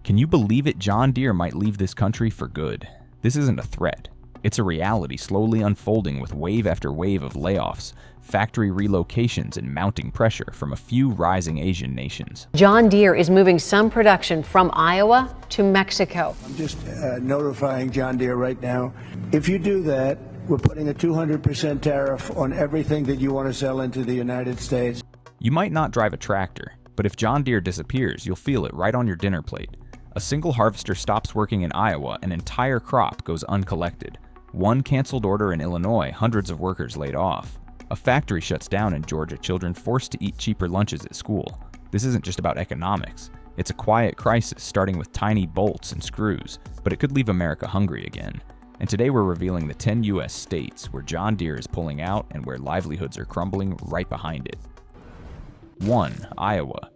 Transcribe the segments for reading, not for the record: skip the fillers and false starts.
Can you believe it? John Deere might leave this country for good. This isn't a threat. It's a reality slowly unfolding with wave after wave of layoffs, factory relocations, and mounting pressure from a few rising Asian nations. John Deere is moving some production from Iowa to Mexico. I'm just notifying John Deere right now. If you do that, we're putting a 200% tariff on everything that you want to sell into the United States. You might not drive a tractor, but if John Deere disappears, you'll feel it right on your dinner plate. A single harvester stops working in Iowa, an entire crop goes uncollected. One canceled order in Illinois, hundreds of workers laid off. A factory shuts down in Georgia, children forced to eat cheaper lunches at school. This isn't just about economics. It's a quiet crisis starting with tiny bolts and screws, but it could leave America hungry again. And today we're revealing the 10 U.S. states where John Deere is pulling out and where livelihoods are crumbling right behind it. 1. Iowa.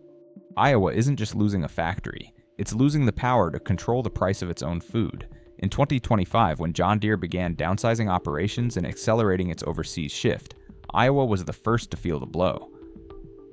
Iowa isn't just losing a factory, it's losing the power to control the price of its own food. In 2025, when John Deere began downsizing operations and accelerating its overseas shift, Iowa was the first to feel the blow.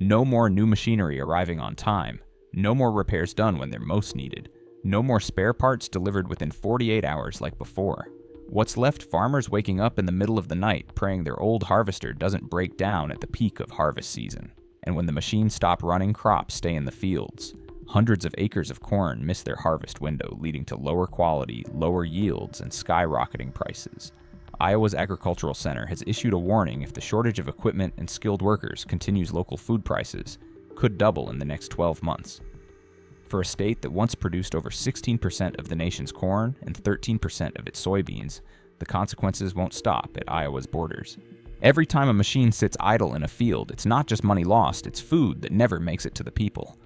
No more new machinery arriving on time, no more repairs done when they're most needed, no more spare parts delivered within 48 hours like before. What's left farmers waking up in the middle of the night praying their old harvester doesn't break down at the peak of harvest season. And when the machines stop running, crops stay in the fields. Hundreds of acres of corn miss their harvest window, leading to lower quality, lower yields, and skyrocketing prices. Iowa's Agricultural Center has issued a warning if the shortage of equipment and skilled workers continues, local food prices could double in the next 12 months. For a state that once produced over 16% of the nation's corn and 13% of its soybeans, the consequences won't stop at Iowa's borders. Every time a machine sits idle in a field, it's not just money lost, it's food that never makes it to the people.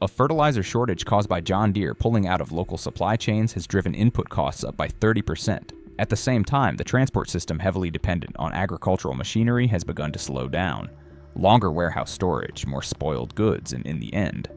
A fertilizer shortage caused by John Deere pulling out of local supply chains has driven input costs up by 30%. At the same time, the transport system heavily dependent on agricultural machinery has begun to slow down. Longer warehouse storage, more spoiled goods, and in the end,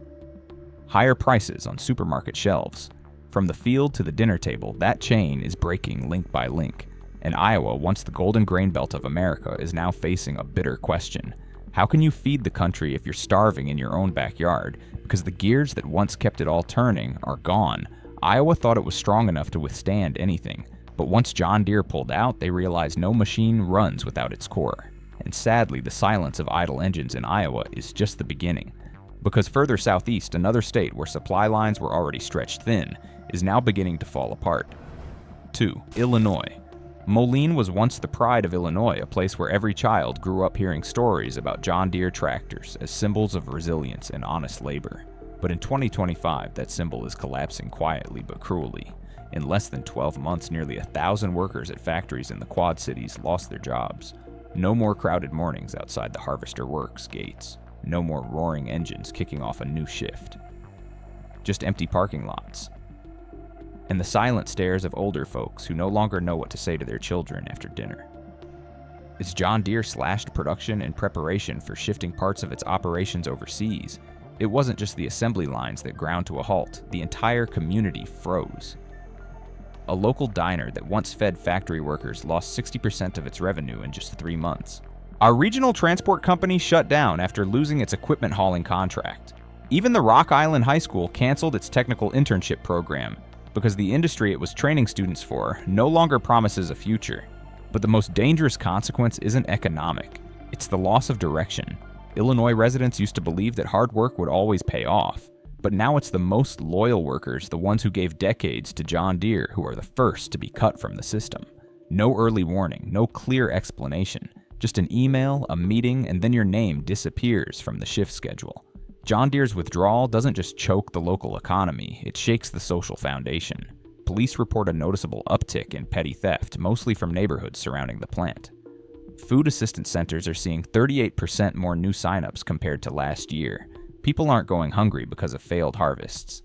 higher prices on supermarket shelves. From the field to the dinner table, that chain is breaking link by link. And Iowa, once the golden grain belt of America, is now facing a bitter question. How can you feed the country if you're starving in your own backyard? Because the gears that once kept it all turning are gone. Iowa thought it was strong enough to withstand anything, but once John Deere pulled out, they realized no machine runs without its core. And sadly, the silence of idle engines in Iowa is just the beginning. Because further southeast, another state where supply lines were already stretched thin is now beginning to fall apart. 2. Illinois. Moline was once the pride of Illinois, a place where every child grew up hearing stories about John Deere tractors as symbols of resilience and honest labor. But in 2025, that symbol is collapsing quietly but cruelly. In less than 12 months, nearly 1,000 workers at factories in the Quad Cities lost their jobs. No more crowded mornings outside the Harvester Works gates. No more roaring engines kicking off a new shift. Just empty parking lots. And the silent stares of older folks who no longer know what to say to their children after dinner. As John Deere slashed production in preparation for shifting parts of its operations overseas, it wasn't just the assembly lines that ground to a halt, the entire community froze. A local diner that once fed factory workers lost 60% of its revenue in just 3 months. Our regional transport company shut down after losing its equipment hauling contract. Even the Rock Island High School canceled its technical internship program, because the industry it was training students for no longer promises a future. But the most dangerous consequence isn't economic, it's the loss of direction. Illinois residents used to believe that hard work would always pay off, but now it's the most loyal workers, the ones who gave decades to John Deere, who are the first to be cut from the system. No early warning, no clear explanation, just an email, a meeting, and then your name disappears from the shift schedule. John Deere's withdrawal doesn't just choke the local economy, it shakes the social foundation. Police report a noticeable uptick in petty theft, mostly from neighborhoods surrounding the plant. Food assistance centers are seeing 38% more new signups compared to last year. People aren't going hungry because of failed harvests.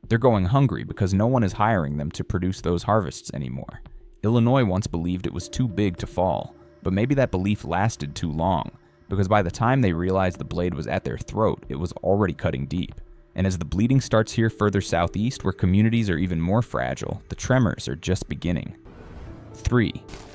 They're going hungry because no one is hiring them to produce those harvests anymore. Illinois once believed it was too big to fall, but maybe that belief lasted too long. Because by the time they realized the blade was at their throat, it was already cutting deep. And as the bleeding starts here further southeast, where communities are even more fragile, the tremors are just beginning. 3.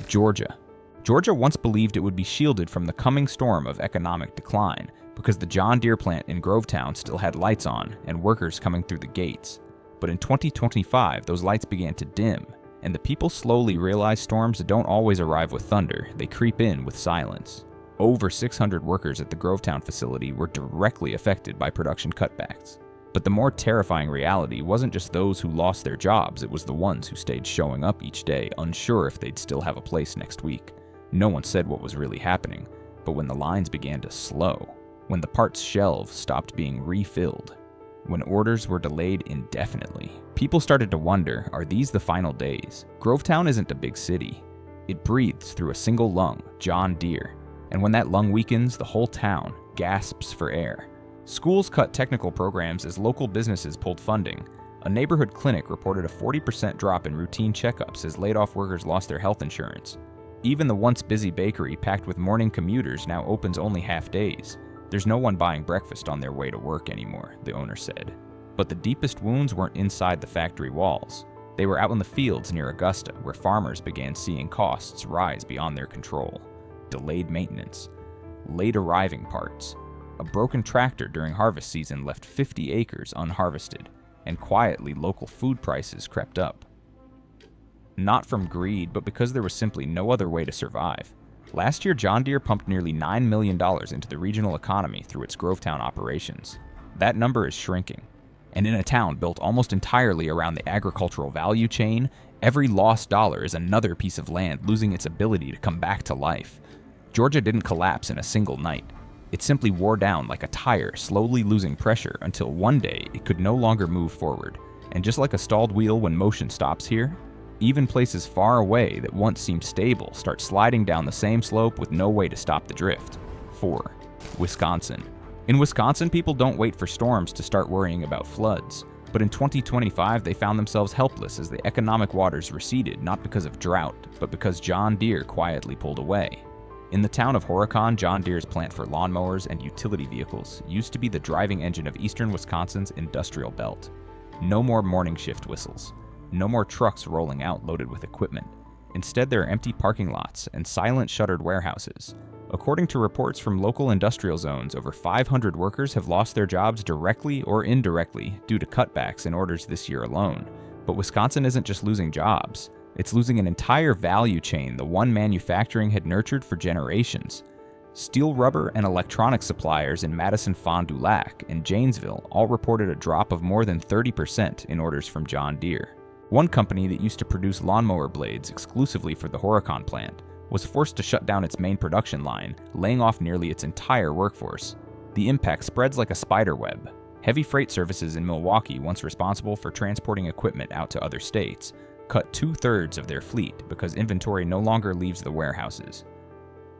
Georgia. Georgia once believed it would be shielded from the coming storm of economic decline, because the John Deere plant in Grovetown still had lights on and workers coming through the gates. But in 2025, those lights began to dim, and the people slowly realized storms don't always arrive with thunder, they creep in with silence. Over 600 workers at the Grovetown facility were directly affected by production cutbacks. But the more terrifying reality wasn't just those who lost their jobs, it was the ones who stayed showing up each day, unsure if they'd still have a place next week. No one said what was really happening, but when the lines began to slow, when the parts shelves stopped being refilled, when orders were delayed indefinitely, people started to wonder, are these the final days? Grovetown isn't a big city. It breathes through a single lung, John Deere. And when that lung weakens, the whole town gasps for air. Schools cut technical programs as local businesses pulled funding. A neighborhood clinic reported a 40% drop in routine checkups as laid-off workers lost their health insurance. Even the once busy bakery packed with morning commuters now opens only half days. There's no one buying breakfast on their way to work anymore, the owner said. But the deepest wounds weren't inside the factory walls. They were out in the fields near Augusta, where farmers began seeing costs rise beyond their control. Delayed maintenance, late arriving parts. A broken tractor during harvest season left 50 acres unharvested, and quietly local food prices crept up. Not from greed, but because there was simply no other way to survive. Last year, John Deere pumped nearly $9 million into the regional economy through its Grovetown operations. That number is shrinking. And in a town built almost entirely around the agricultural value chain, every lost dollar is another piece of land losing its ability to come back to life. Georgia didn't collapse in a single night. It simply wore down like a tire, slowly losing pressure until one day it could no longer move forward. And just like a stalled wheel when motion stops here, even places far away that once seemed stable start sliding down the same slope with no way to stop the drift. 4. Wisconsin. In Wisconsin, people don't wait for storms to start worrying about floods. But in 2025, they found themselves helpless as the economic waters receded, not because of drought, but because John Deere quietly pulled away. In the town of Horicon, John Deere's plant for lawnmowers and utility vehicles used to be the driving engine of eastern Wisconsin's industrial belt. No more morning shift whistles. No more trucks rolling out loaded with equipment. Instead, there are empty parking lots and silent shuttered warehouses. According to reports from local industrial zones, over 500 workers have lost their jobs directly or indirectly due to cutbacks in orders this year alone. But Wisconsin isn't just losing jobs. It's losing an entire value chain, the one manufacturing had nurtured for generations. Steel, rubber, and electronic suppliers in Madison-Fond du Lac and Janesville all reported a drop of more than 30% in orders from John Deere. One company that used to produce lawnmower blades exclusively for the Horicon plant was forced to shut down its main production line, laying off nearly its entire workforce. The impact spreads like a spider web. Heavy freight services in Milwaukee, once responsible for transporting equipment out to other states, cut 2/3 of their fleet because inventory no longer leaves the warehouses.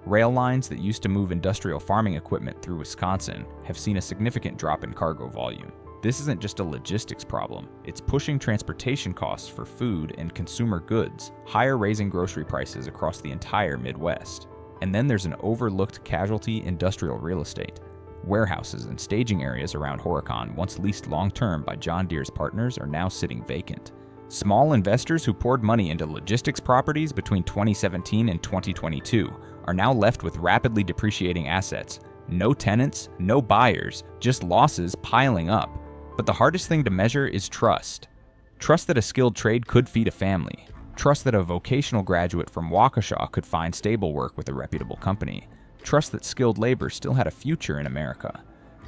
Rail lines that used to move industrial farming equipment through Wisconsin have seen a significant drop in cargo volume. This isn't just a logistics problem, it's pushing transportation costs for food and consumer goods higher, raising grocery prices across the entire Midwest. And then there's an overlooked casualty industrial real estate. Warehouses and staging areas around Horicon, once leased long-term by John Deere's partners, are now sitting vacant. Small investors who poured money into logistics properties between 2017 and 2022 are now left with rapidly depreciating assets. No tenants, no buyers, just losses piling up. But the hardest thing to measure is trust. Trust that a skilled trade could feed a family. Trust that a vocational graduate from Waukesha could find stable work with a reputable company. Trust that skilled labor still had a future in America.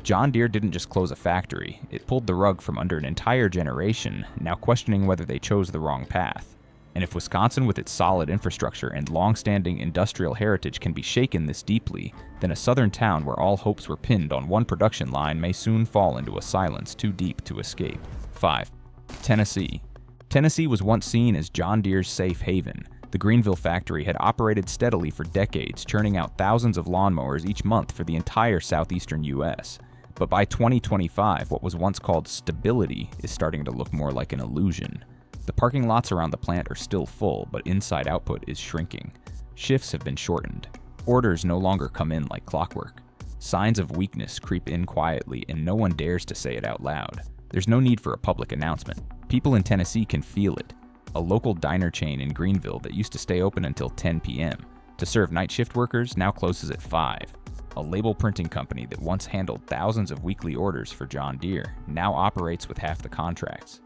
John Deere didn't just close a factory, it pulled the rug from under an entire generation, now questioning whether they chose the wrong path. And if Wisconsin with its solid infrastructure and long-standing industrial heritage can be shaken this deeply, then a southern town where all hopes were pinned on one production line may soon fall into a silence too deep to escape. 5. Tennessee. Tennessee was once seen as John Deere's safe haven. The Greenville factory had operated steadily for decades, churning out thousands of lawnmowers each month for the entire southeastern U.S. But by 2025, what was once called stability is starting to look more like an illusion. The parking lots around the plant are still full, but inside output is shrinking. Shifts have been shortened. Orders no longer come in like clockwork. Signs of weakness creep in quietly, and no one dares to say it out loud. There's no need for a public announcement. People in Tennessee can feel it. A local diner chain in Greenville that used to stay open until 10 p.m. to serve night shift workers now closes at 5. A label printing company that once handled thousands of weekly orders for John Deere now operates with half the contracts.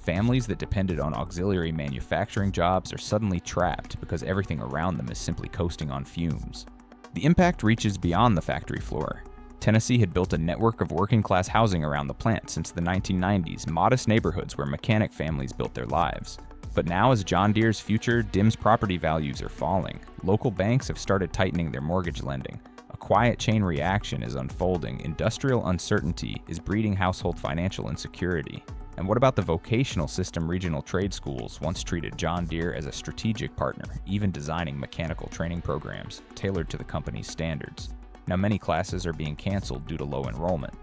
Families that depended on auxiliary manufacturing jobs are suddenly trapped because everything around them is simply coasting on fumes. The impact reaches beyond the factory floor. Tennessee had built a network of working-class housing around the plant since the 1990s, modest neighborhoods where mechanic families built their lives. But now, as John Deere's future dims, property values are falling. Local banks have started tightening their mortgage lending. A quiet chain reaction is unfolding. Industrial uncertainty is breeding household financial insecurity. And what about the vocational system? Regional trade schools once treated John Deere as a strategic partner, even designing mechanical training programs tailored to the company's standards. Now, many classes are being canceled due to low enrollment.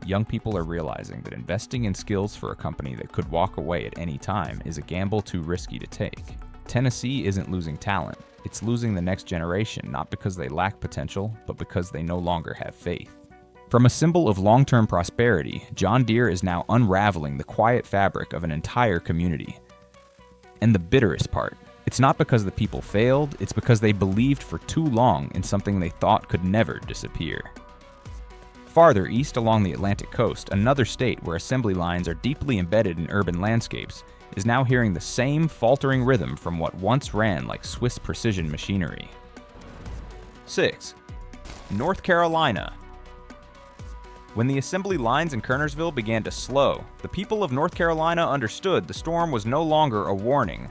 Young people are realizing that investing in skills for a company that could walk away at any time is a gamble too risky to take. Tennessee isn't losing talent. It's losing the next generation, not because they lack potential, but because they no longer have faith. From a symbol of long-term prosperity, John Deere is now unraveling the quiet fabric of an entire community. And the bitterest part, it's not because the people failed, it's because they believed for too long in something they thought could never disappear. Farther east along the Atlantic coast, another state where assembly lines are deeply embedded in urban landscapes is now hearing the same faltering rhythm from what once ran like Swiss precision machinery. 6. North Carolina. When the assembly lines in Kernersville began to slow, the people of North Carolina understood the storm was no longer a warning.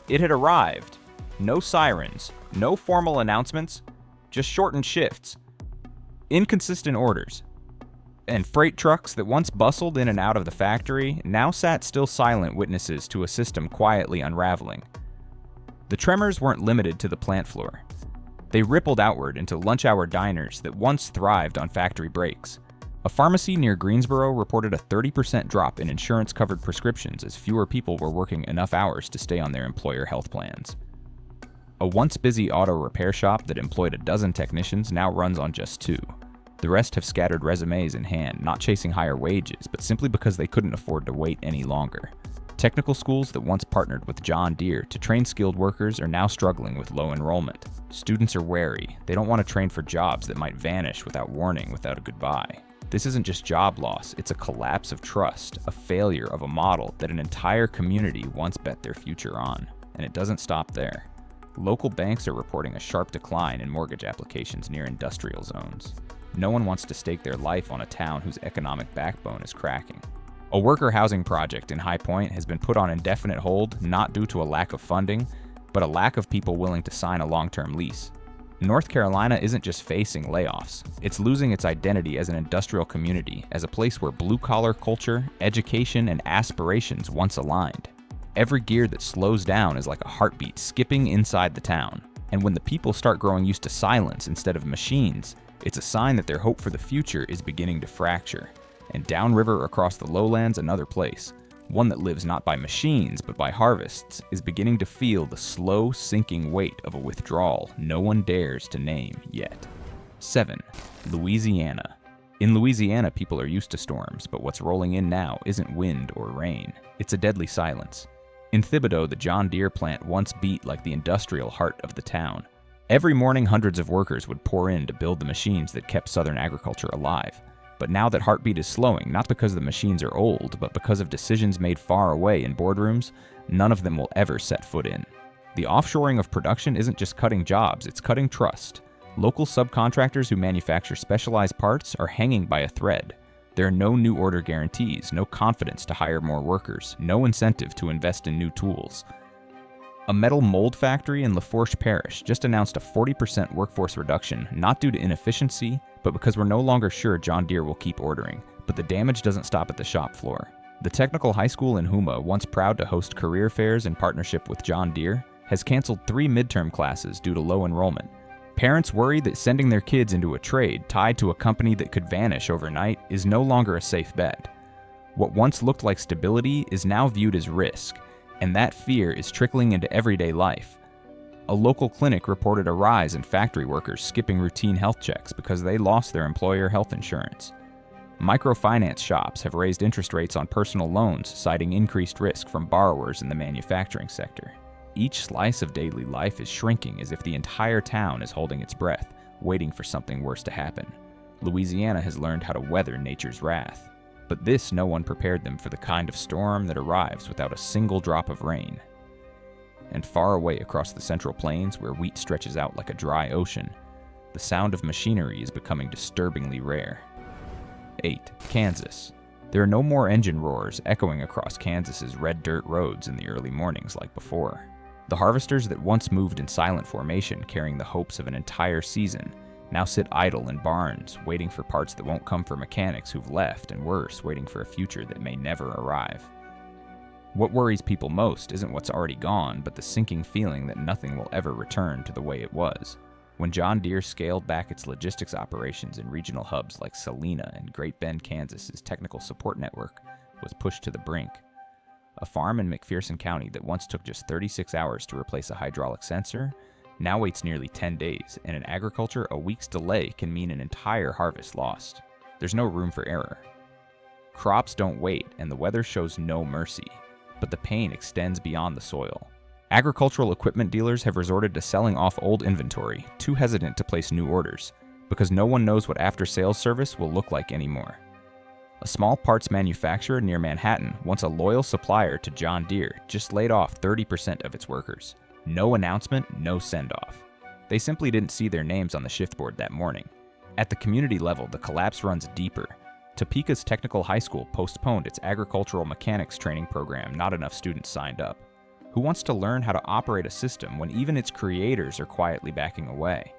It had arrived. No sirens, no formal announcements, just shortened shifts, inconsistent orders, and freight trucks that once bustled in and out of the factory now sat still, silent witnesses to a system quietly unraveling. The tremors weren't limited to the plant floor. They rippled outward into lunch-hour diners that once thrived on factory breaks. A pharmacy near Greensboro reported a 30% drop in insurance-covered prescriptions as fewer people were working enough hours to stay on their employer health plans. A once busy auto repair shop that employed a dozen technicians now runs on just 2. The rest have scattered resumes in hand, not chasing higher wages, but simply because they couldn't afford to wait any longer. Technical schools that once partnered with John Deere to train skilled workers are now struggling with low enrollment. Students are wary. They don't want to train for jobs that might vanish without warning, without a goodbye. This isn't just job loss, it's a collapse of trust, a failure of a model that an entire community once bet their future on. And it doesn't stop there. Local banks are reporting a sharp decline in mortgage applications near industrial zones. No one wants to stake their life on a town whose economic backbone is cracking. A worker housing project in High Point has been put on indefinite hold, not due to a lack of funding, but a lack of people willing to sign a long-term lease. North Carolina isn't just facing layoffs, it's losing its identity as an industrial community, as a place where blue-collar culture, education, and aspirations once aligned. Every gear that slows down is like a heartbeat skipping inside the town. And when the people start growing used to silence instead of machines, it's a sign that their hope for the future is beginning to fracture. And downriver across the lowlands, another place, one that lives not by machines but by harvests, is beginning to feel the slow sinking weight of a withdrawal no one dares to name yet. 7. Louisiana. In Louisiana, people are used to storms, but what's rolling in now isn't wind or rain. It's a deadly silence. In Thibodaux, the John Deere plant once beat like the industrial heart of the town. Every morning, hundreds of workers would pour in to build the machines that kept Southern agriculture alive. But now that heartbeat is slowing, not because the machines are old, but because of decisions made far away in boardrooms, none of them will ever set foot in. The offshoring of production isn't just cutting jobs, it's cutting trust. Local subcontractors who manufacture specialized parts are hanging by a thread. There are no new order guarantees, no confidence to hire more workers, no incentive to invest in new tools. A metal mold factory in Lafourche Parish just announced a 40% workforce reduction, not due to inefficiency, but because we're no longer sure John Deere will keep ordering. But the damage doesn't stop at the shop floor. The technical high school in Houma, once proud to host career fairs in partnership with John Deere, has canceled 3 midterm classes due to low enrollment. Parents worry that sending their kids into a trade tied to a company that could vanish overnight is no longer a safe bet. What once looked like stability is now viewed as risk, and that fear is trickling into everyday life. A local clinic reported a rise in factory workers skipping routine health checks because they lost their employer health insurance. Microfinance shops have raised interest rates on personal loans, citing increased risk from borrowers in the manufacturing sector. Each slice of daily life is shrinking as if the entire town is holding its breath, waiting for something worse to happen. Louisiana has learned how to weather nature's wrath. But this no one prepared them for the kind of storm that arrives without a single drop of rain. And far away across the Central Plains, where wheat stretches out like a dry ocean, the sound of machinery is becoming disturbingly rare. 8. Kansas. There are no more engine roars echoing across Kansas's red dirt roads in the early mornings like before. The harvesters that once moved in silent formation carrying the hopes of an entire season now sit idle in barns, waiting for parts that won't come for mechanics who've left, and worse, waiting for a future that may never arrive. What worries people most isn't what's already gone, but the sinking feeling that nothing will ever return to the way it was. When John Deere scaled back its logistics operations in regional hubs like Salina and Great Bend, Kansas's technical support network was pushed to the brink. A farm in McPherson County that once took just 36 hours to replace a hydraulic sensor now waits nearly 10 days, and in agriculture, a week's delay can mean an entire harvest lost. There's no room for error. Crops don't wait, and the weather shows no mercy, but the pain extends beyond the soil. Agricultural equipment dealers have resorted to selling off old inventory, too hesitant to place new orders, because no one knows what after-sales service will look like anymore. A small parts manufacturer near Manhattan, once a loyal supplier to John Deere, just laid off 30% of its workers. No announcement, no send-off. They simply didn't see their names on the shift board that morning. At the community level, the collapse runs deeper. Topeka's Technical High School postponed its agricultural mechanics training program. Not enough students signed up. Who wants to learn how to operate a system when even its creators are quietly backing away?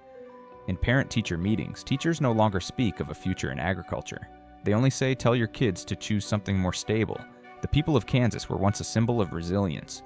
In parent-teacher meetings, teachers no longer speak of a future in agriculture. They only say, tell your kids to choose something more stable. The people of Kansas were once a symbol of resilience.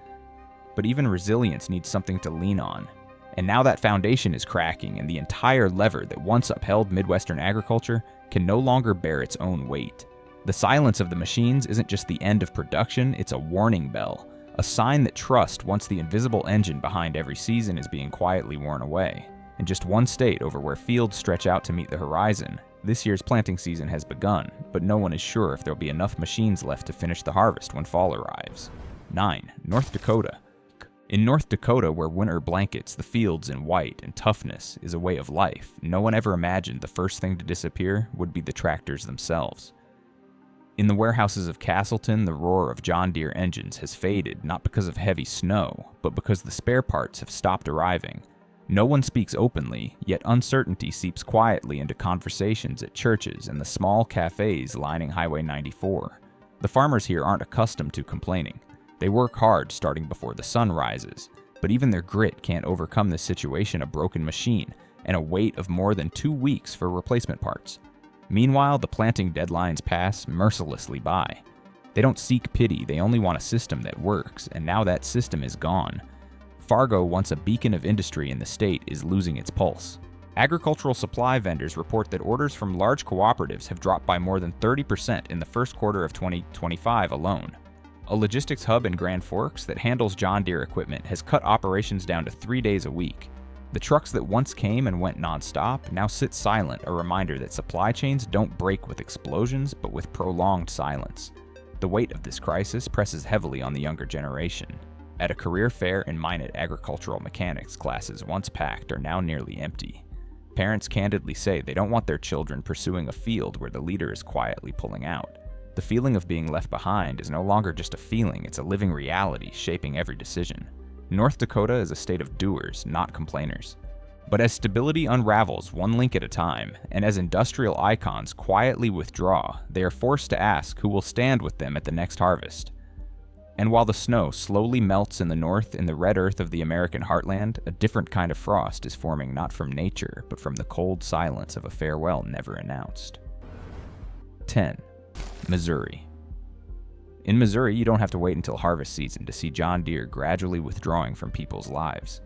But even resilience needs something to lean on. And now that foundation is cracking, and the entire lever that once upheld Midwestern agriculture can no longer bear its own weight. The silence of the machines isn't just the end of production, it's a warning bell. A sign that trust, once the invisible engine behind every season, is being quietly worn away. In just one state over where fields stretch out to meet the horizon, this year's planting season has begun, but no one is sure if there'll be enough machines left to finish the harvest when fall arrives. 9. North Dakota. In North Dakota, where winter blankets the fields in white and toughness is a way of life, no one ever imagined the first thing to disappear would be the tractors themselves. In the warehouses of Castleton, the roar of John Deere engines has faded not because of heavy snow, but because the spare parts have stopped arriving. No one speaks openly, yet uncertainty seeps quietly into conversations at churches and the small cafes lining Highway 94. The farmers here aren't accustomed to complaining. They work hard starting before the sun rises, but even their grit can't overcome this situation: a broken machine and a wait of more than 2 weeks for replacement parts. Meanwhile, the planting deadlines pass mercilessly by. They don't seek pity, they only want a system that works, and now that system is gone. Fargo, once a beacon of industry in the state, is losing its pulse. Agricultural supply vendors report that orders from large cooperatives have dropped by more than 30% in the first quarter of 2025 alone. A logistics hub in Grand Forks that handles John Deere equipment has cut operations down to 3 days a week. The trucks that once came and went nonstop now sit silent, a reminder that supply chains don't break with explosions, but with prolonged silence. The weight of this crisis presses heavily on the younger generation. At a career fair and Minot agricultural mechanics classes once packed are now nearly empty. Parents candidly say they don't want their children pursuing a field where the leader is quietly pulling out. The feeling of being left behind is no longer just a feeling, it's a living reality shaping every decision. North Dakota is a state of doers, not complainers. But as stability unravels one link at a time, and as industrial icons quietly withdraw, they are forced to ask who will stand with them at the next harvest. And while the snow slowly melts in the north in the red earth of the American heartland, a different kind of frost is forming not from nature, but from the cold silence of a farewell never announced. 10. Missouri. In Missouri, you don't have to wait until harvest season to see John Deere gradually withdrawing from people's lives.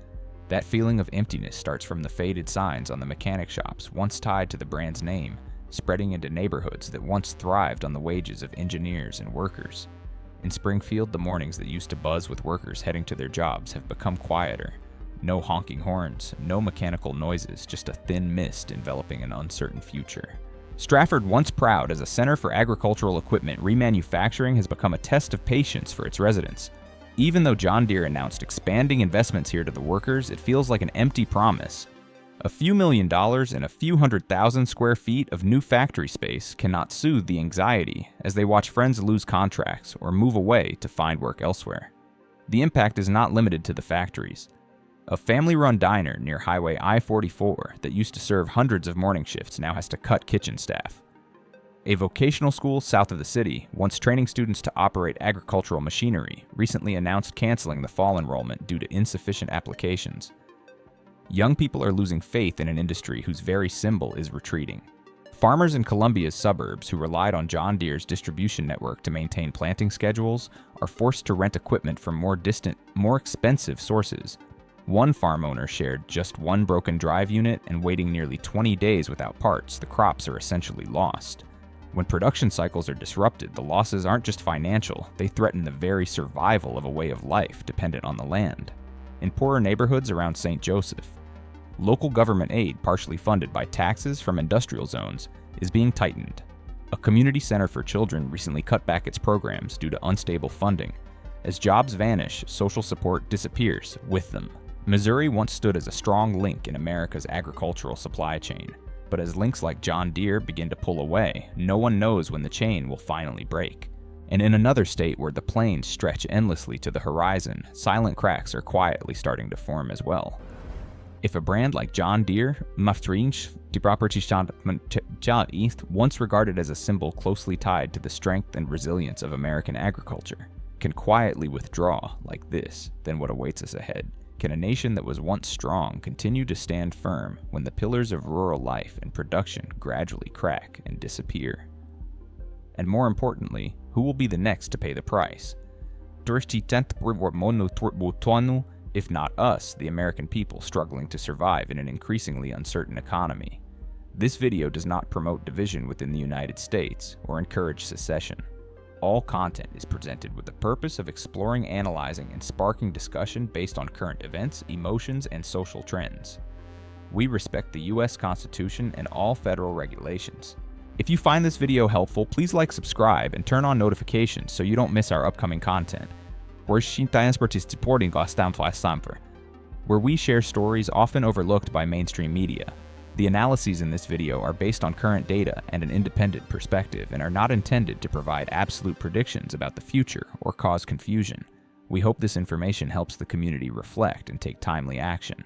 That feeling of emptiness starts from the faded signs on the mechanic shops once tied to the brand's name, spreading into neighborhoods that once thrived on the wages of engineers and workers. In Springfield, the mornings that used to buzz with workers heading to their jobs have become quieter. No honking horns, no mechanical noises, just a thin mist enveloping an uncertain future. Stratford, once proud as a center for agricultural equipment remanufacturing, has become a test of patience for its residents. Even though John Deere announced expanding investments here to the workers, it feels like an empty promise. A few $1,000,000 and a few 100,000 square feet of new factory space cannot soothe the anxiety as they watch friends lose contracts or move away to find work elsewhere. The impact is not limited to the factories. A family-run diner near Highway I-44 that used to serve hundreds of morning shifts now has to cut kitchen staff. A vocational school south of the city, once training students to operate agricultural machinery, recently announced canceling the fall enrollment due to insufficient applications. Young people are losing faith in an industry whose very symbol is retreating. Farmers in Columbia's suburbs who relied on John Deere's distribution network to maintain planting schedules are forced to rent equipment from more distant, more expensive sources. One farm owner shared just one broken drive unit, and waiting nearly 20 days without parts, the crops are essentially lost. When production cycles are disrupted, the losses aren't just financial, they threaten the very survival of a way of life dependent on the land. In poorer neighborhoods around St. Joseph, local government aid, partially funded by taxes from industrial zones, is being tightened. A community center for children recently cut back its programs due to unstable funding. As jobs vanish, social support disappears with them. Missouri once stood as a strong link in America's agricultural supply chain, but as links like John Deere begin to pull away, no one knows when the chain will finally break. And in another state where the plains stretch endlessly to the horizon, silent cracks are quietly starting to form as well. If a brand like John Deere, once regarded as a symbol closely tied to the strength and resilience of American agriculture, can quietly withdraw like this, then what awaits us ahead? Can a nation that was once strong continue to stand firm when the pillars of rural life and production gradually crack and disappear? And more importantly, who will be the next to pay the price? If not us, the American people struggling to survive in an increasingly uncertain economy. This video does not promote division within the United States or encourage secession. All content is presented with the purpose of exploring, analyzing, and sparking discussion based on current events, emotions, and social trends. We respect the U.S. Constitution and all federal regulations. If you find this video helpful, please like, subscribe, and turn on notifications so you don't miss our upcoming content. Where we share stories often overlooked by mainstream media. The analyses in this video are based on current data and an independent perspective and are not intended to provide absolute predictions about the future or cause confusion. We hope this information helps the community reflect and take timely action.